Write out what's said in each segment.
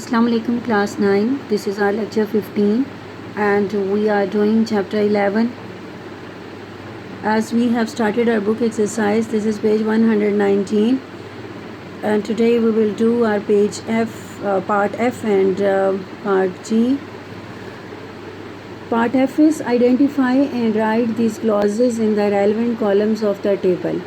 Assalamu alaikum class 9. This is our lecture 15 and we are doing chapter 11. As we have started our book exercise, this is page 119 and today we will do our page F, part F and part G. Part F is identify and write these clauses in the relevant columns of the table.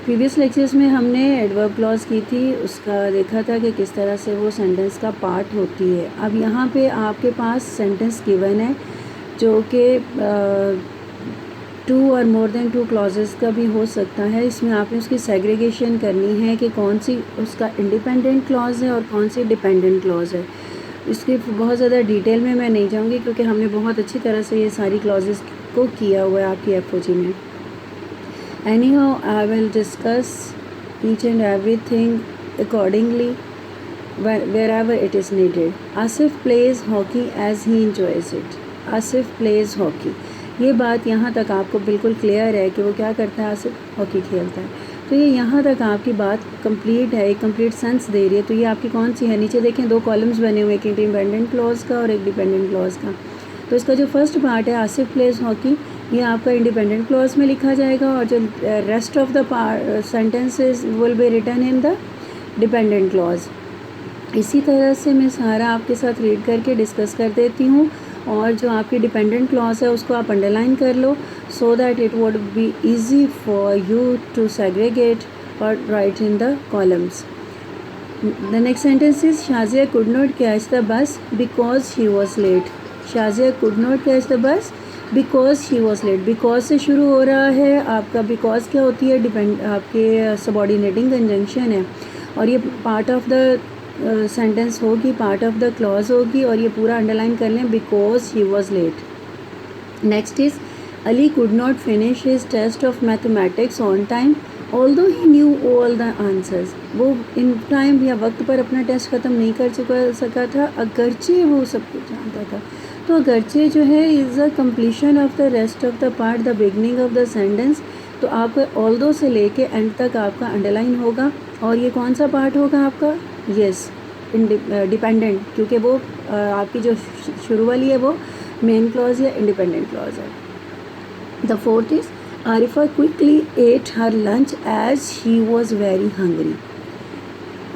Previous lectures में हमने adverb clause की थी, उसका देखा था कि किस तरह से वो सेंटेंस का पार्ट होती है। अब यहाँ पे आपके पास सेंटेंस गिवन है जो कि 2 और मोर देन 2 क्लॉजेस का भी हो सकता है। इसमें आपने उसकी सेग्रीगेशन करनी है कि कौन सी उसका इंडिपेंडेंट क्लॉज है और कौन सी डिपेंडेंट क्लॉज है। इसकी बहुत ज़्यादा डिटेल में मैं नहीं जाऊँगी क्योंकि हमने बहुत अच्छी तरह से ये सारी क्लॉजेस को किया हुआ है आपकी एफओजी में। Anyhow, I will discuss each and everything accordingly wherever it is needed. Asif plays hockey as he enjoys it. Asif plays hockey. ये बात यहाँ तक आपको बिल्कुल क्लियर है कि वो क्या करता है, आसिफ हॉकी खेलता है। तो ये यहाँ तक आपकी बात कंप्लीट है, एक कंप्लीट सेंस दे रही है। तो ये आपकी कौन सी है, नीचे देखें 2 कॉलम्स बने हुए, एक इंडिपेंडेंट क्लॉज का और एक डिपेंडेंट क्लॉज का। तो इसका जो फर्स्ट पार्ट है आसिफ प्लेज हॉकी, ये आपका इंडिपेंडेंट क्लॉज में लिखा जाएगा और जो rest of the sentences will be written in the dependent clause. इसी तरह से मैं सारा आपके साथ रीड करके डिस्कस कर देती हूँ और जो आपकी डिपेंडेंट क्लॉज है उसको आप अंडरलाइन कर लो so that it would be easy for you to segregate और write in the columns. The next sentence is Shazia could not catch the bus because he was late. Shazia could not catch the bus because he was late. Because से शुरू हो रहा है आपका। Because क्या होती है, डिपेंड आपके सबऑर्डिनेटिंग कंजंक्शन है और ये पार्ट ऑफ द सेंटेंस होगी, पार्ट ऑफ द क्लॉज होगी और ये पूरा अंडरलाइन कर लें, because he was late. Next is Ali could not finish his test of mathematics on time although he knew all the answers. वो इन टाइम या वक्त पर अपना टेस्ट ख़त्म नहीं कर सका था अगरचे वो सब कुछ जानता था। तो अगरचे जो है is a completion of the rest of the part, the beginning of the sentence. तो आपका ऑल्दो से लेके एंड तक आपका अंडरलाइन होगा और ये कौन सा पार्ट होगा आपका, यस डिपेंडेंट, क्योंकि वो आपकी जो शुरू वाली है वो मेन क्लॉज या इंडिपेंडेंट क्लॉज है। The fourth is Arifa quickly ate her lunch as he was very hungry.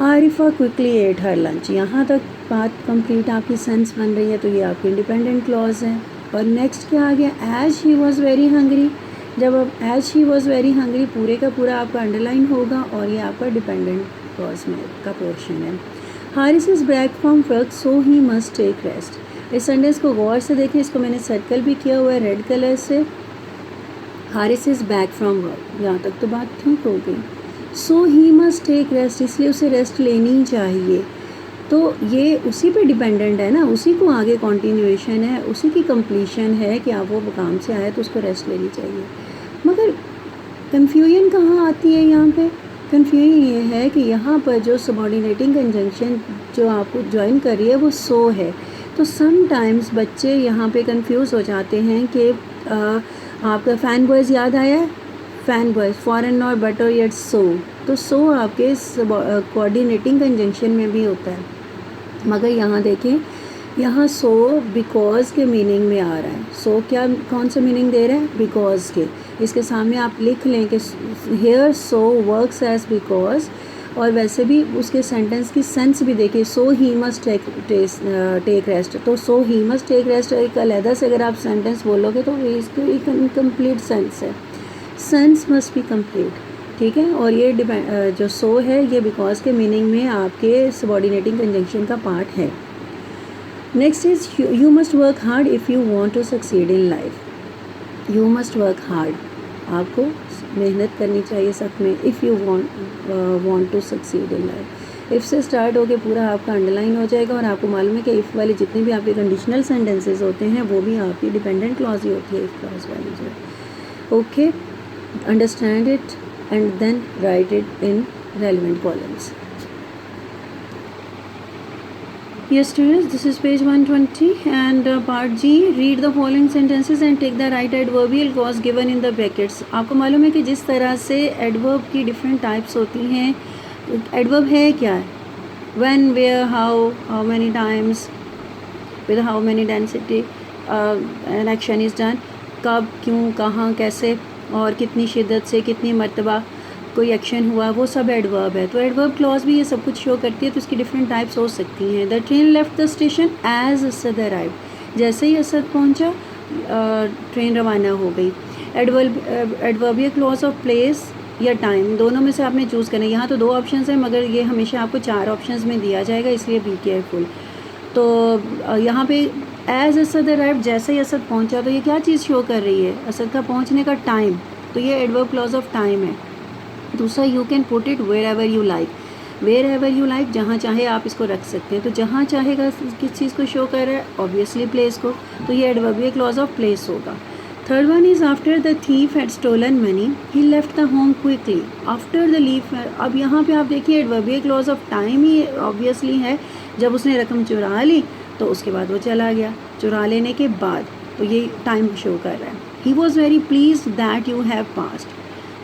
Arifa quickly ate her lunch, यहाँ तक बात कंप्लीट आपकी सेंस बन रही है। तो ये आपकी इंडिपेंडेंट क्लॉज है। और नेक्स्ट क्या आ गया, as he was very hungry. जब अब as he was very hungry पूरे का पूरा आपका अंडरलाइन होगा और ये आपका डिपेंडेंट क्लॉज में का पोर्शन है। Haris is back from work so he must take rest. इस सेंटेंस को गौर से देखें, इसको मैंने सर्कल भी किया हुआ है रेड कलर से। Haris is back from work, यहाँ तक तो बात ठीक हो गई। सो ही मस्ट टेक रेस्ट, इसलिए उसे रेस्ट लेनी चाहिए। तो ये उसी पे डिपेंडेंट है ना, उसी को आगे कॉन्टिन्यूएशन है, उसी की कंप्लीशन है कि आप वो काम से आए तो उसको रेस्ट लेनी चाहिए। मगर कन्फ्यूजन कहाँ आती है यहाँ पे, कन्फ्यूजन ये है कि यहाँ पर जो सबऑर्डिनेटिंग कंजंक्शन जो आपको ज्वाइन कर रही है वो सो है। तो समटाइम्स बच्चे यहाँ पे कंफ्यूज हो जाते हैं कि आपका फ़ैन बॉयज़ याद आया, fan boys foreign not but और येट सो। तो सो आपके कोऑर्डिनेटिंग कंजंक्शन में भी होता है, मगर यहाँ देखें, यहाँ सो बिकॉज के मीनिंग में आ रहा है। सो क्या कौन सा मीनिंग दे रहा है, बिकॉज के। इसके सामने आप लिख लें कि here so works as because, और वैसे भी उसके सेंटेंस की सेंस भी देखिए, so he must take rest. तो so he must take rest एक अलहदा से अगर आप सेंटेंस बोलोगे तो इसकी एक इनकम्प्लीट सेंस है, सेंस मस्ट बी कंप्लीट, ठीक है। और ये जो सो है ये बिकॉज के मीनिंग में आपके सबऑर्डिनेटिंग कंजंक्शन का पार्ट है। Next is you must work hard if you want to succeed in life. You must work hard, आपको मेहनत करनी चाहिए सख्त में। If you want to succeed in life, if से स्टार्ट होके पूरा आपका अंडरलाइन हो जाएगा। और आपको मालूम है कि इफ़ वाले जितने भी आपके कंडीशनल सेंटेंसेस होते हैं वो भी आपकी डिपेंडेंट क्लॉज ही होती है, इफ़ क्लॉज वाली जो है। Okay, understand it and then write it in relevant columns. Yes students, this is page 120 and part G, read the following sentences and take the right adverbial clause given in the brackets. आपको मालूम है कि जिस तरह से adverb की different types होती हैं, adverb है क्या है, when, where, how many times, with how many density an action is done, कब, क्यों, कहाँ, कैसे और कितनी शिद्दत से, कितनी मरतबा कोई एक्शन हुआ, वो सब एडवर्ब है। तो एडवर्ब क्लॉज भी ये सब कुछ शो करती है, तो इसकी डिफरेंट टाइप्स हो सकती हैं। The train left the station as Asad arrive, जैसे ही असद पहुंचा ट्रेन रवाना हो गई। एडवर्बियल क्लॉज ऑफ प्लेस या टाइम, दोनों में से आपने चूज़ करना है। यहाँ तो 2 ऑप्शंस हैं, मगर ये हमेशा आपको 4 ऑप्शंस में दिया जाएगा, इसलिए बी केयरफुल। तो यहाँ पे एज असद अराइव, जैसे ही असद पहुँचा, तो ये क्या चीज़ शो कर रही है? असद का पहुँचने का टाइम, तो ये एडवर्ब क्लॉज ऑफ टाइम है। दूसरा, you can put it wherever you like, wherever you like, जहाँ चाहे आप इसको रख सकते हैं। तो जहाँ चाहेगा किस चीज़ को शो कर रहा है? ऑब्वियसली प्लेस को, तो ये एडवर्बियल क्लॉज ऑफ प्लेस होगा। Third one is after the thief had stolen money he left the home quickly, after the leaf. अब यहाँ पे आप देखिए एडवर्बियल क्लॉज ऑफ टाइम ही ऑब्वियसली है, जब उसने रकम चुरा ली तो उसके बाद वो चला गया, चुरा लेने के बाद, तो ये टाइम शो कर रहा है। He was very pleased that you have passed,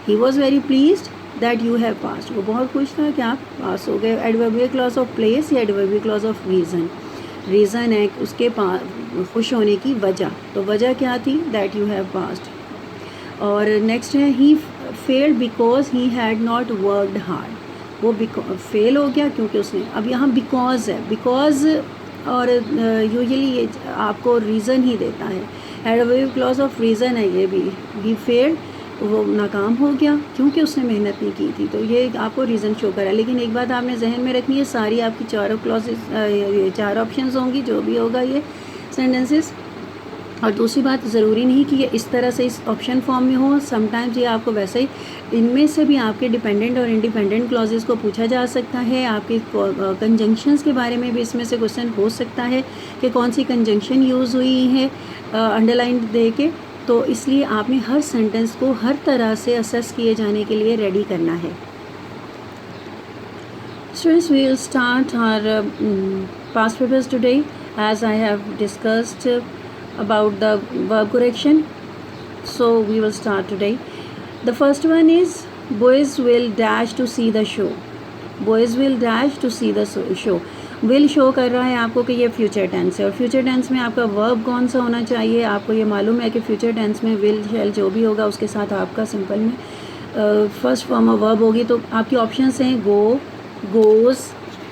he was very pleased that you have passed, वो बहुत खुश था कि आप पास हो गए। एडवर्बियल क्लॉज ऑफ प्लेस या adverbial clause of reason, reason है उसके खुश होने की वजह, तो वजह क्या थी? That you have passed. और नेक्स्ट है he failed because he had not worked hard, वो फेल हो गया क्योंकि उसने, अब यहाँ बिकॉज है, बिकॉज और यूजुअली ये आपको रीज़न ही देता है। एडवर्बियल क्लॉज ऑफ रीज़न है ये भी। ही फेल्ड, वो नाकाम हो गया क्योंकि उसने मेहनत नहीं की थी, तो ये आपको रीज़न शो करा। लेकिन एक बात आपने जहन में रखनी है, सारी आपकी 4 क्लॉजेस, 4 ऑप्शंस होंगी, जो भी होगा ये सेंटेंसेस। और दूसरी बात, ज़रूरी नहीं कि ये इस तरह से इस ऑप्शन फॉर्म में हो, समटाइम्स ये आपको वैसे ही, इनमें से भी आपके डिपेंडेंट और इंडिपेंडेंट क्लॉजेस को पूछा जा सकता है। आपके कंजंक्शंस के बारे में भी इसमें से क्वेश्चन हो सकता है कि कौन सी कंजंक्शन यूज़ हुई है अंडरलाइन दे के, तो इसलिए आपने हर सेंटेंस को हर तरह से असेस किए जाने के लिए रेडी करना है। Students, we will start our past papers today, as I have discussed about the verb correction. So we will start today. The first one is boys will dash to see the show. Boys will dash to see the show. Will show कर रहा है आपको कि ये future tense है, और future tense में आपका वर्ब कौन सा होना चाहिए? आपको ये मालूम है कि फ्यूचर टेंस में विल, शैल जो भी होगा उसके साथ आपका सिंपल में फर्स्ट फॉर्म ऑफ वर्ब होगी। तो आपके ऑप्शंस हैं गो, गोज़,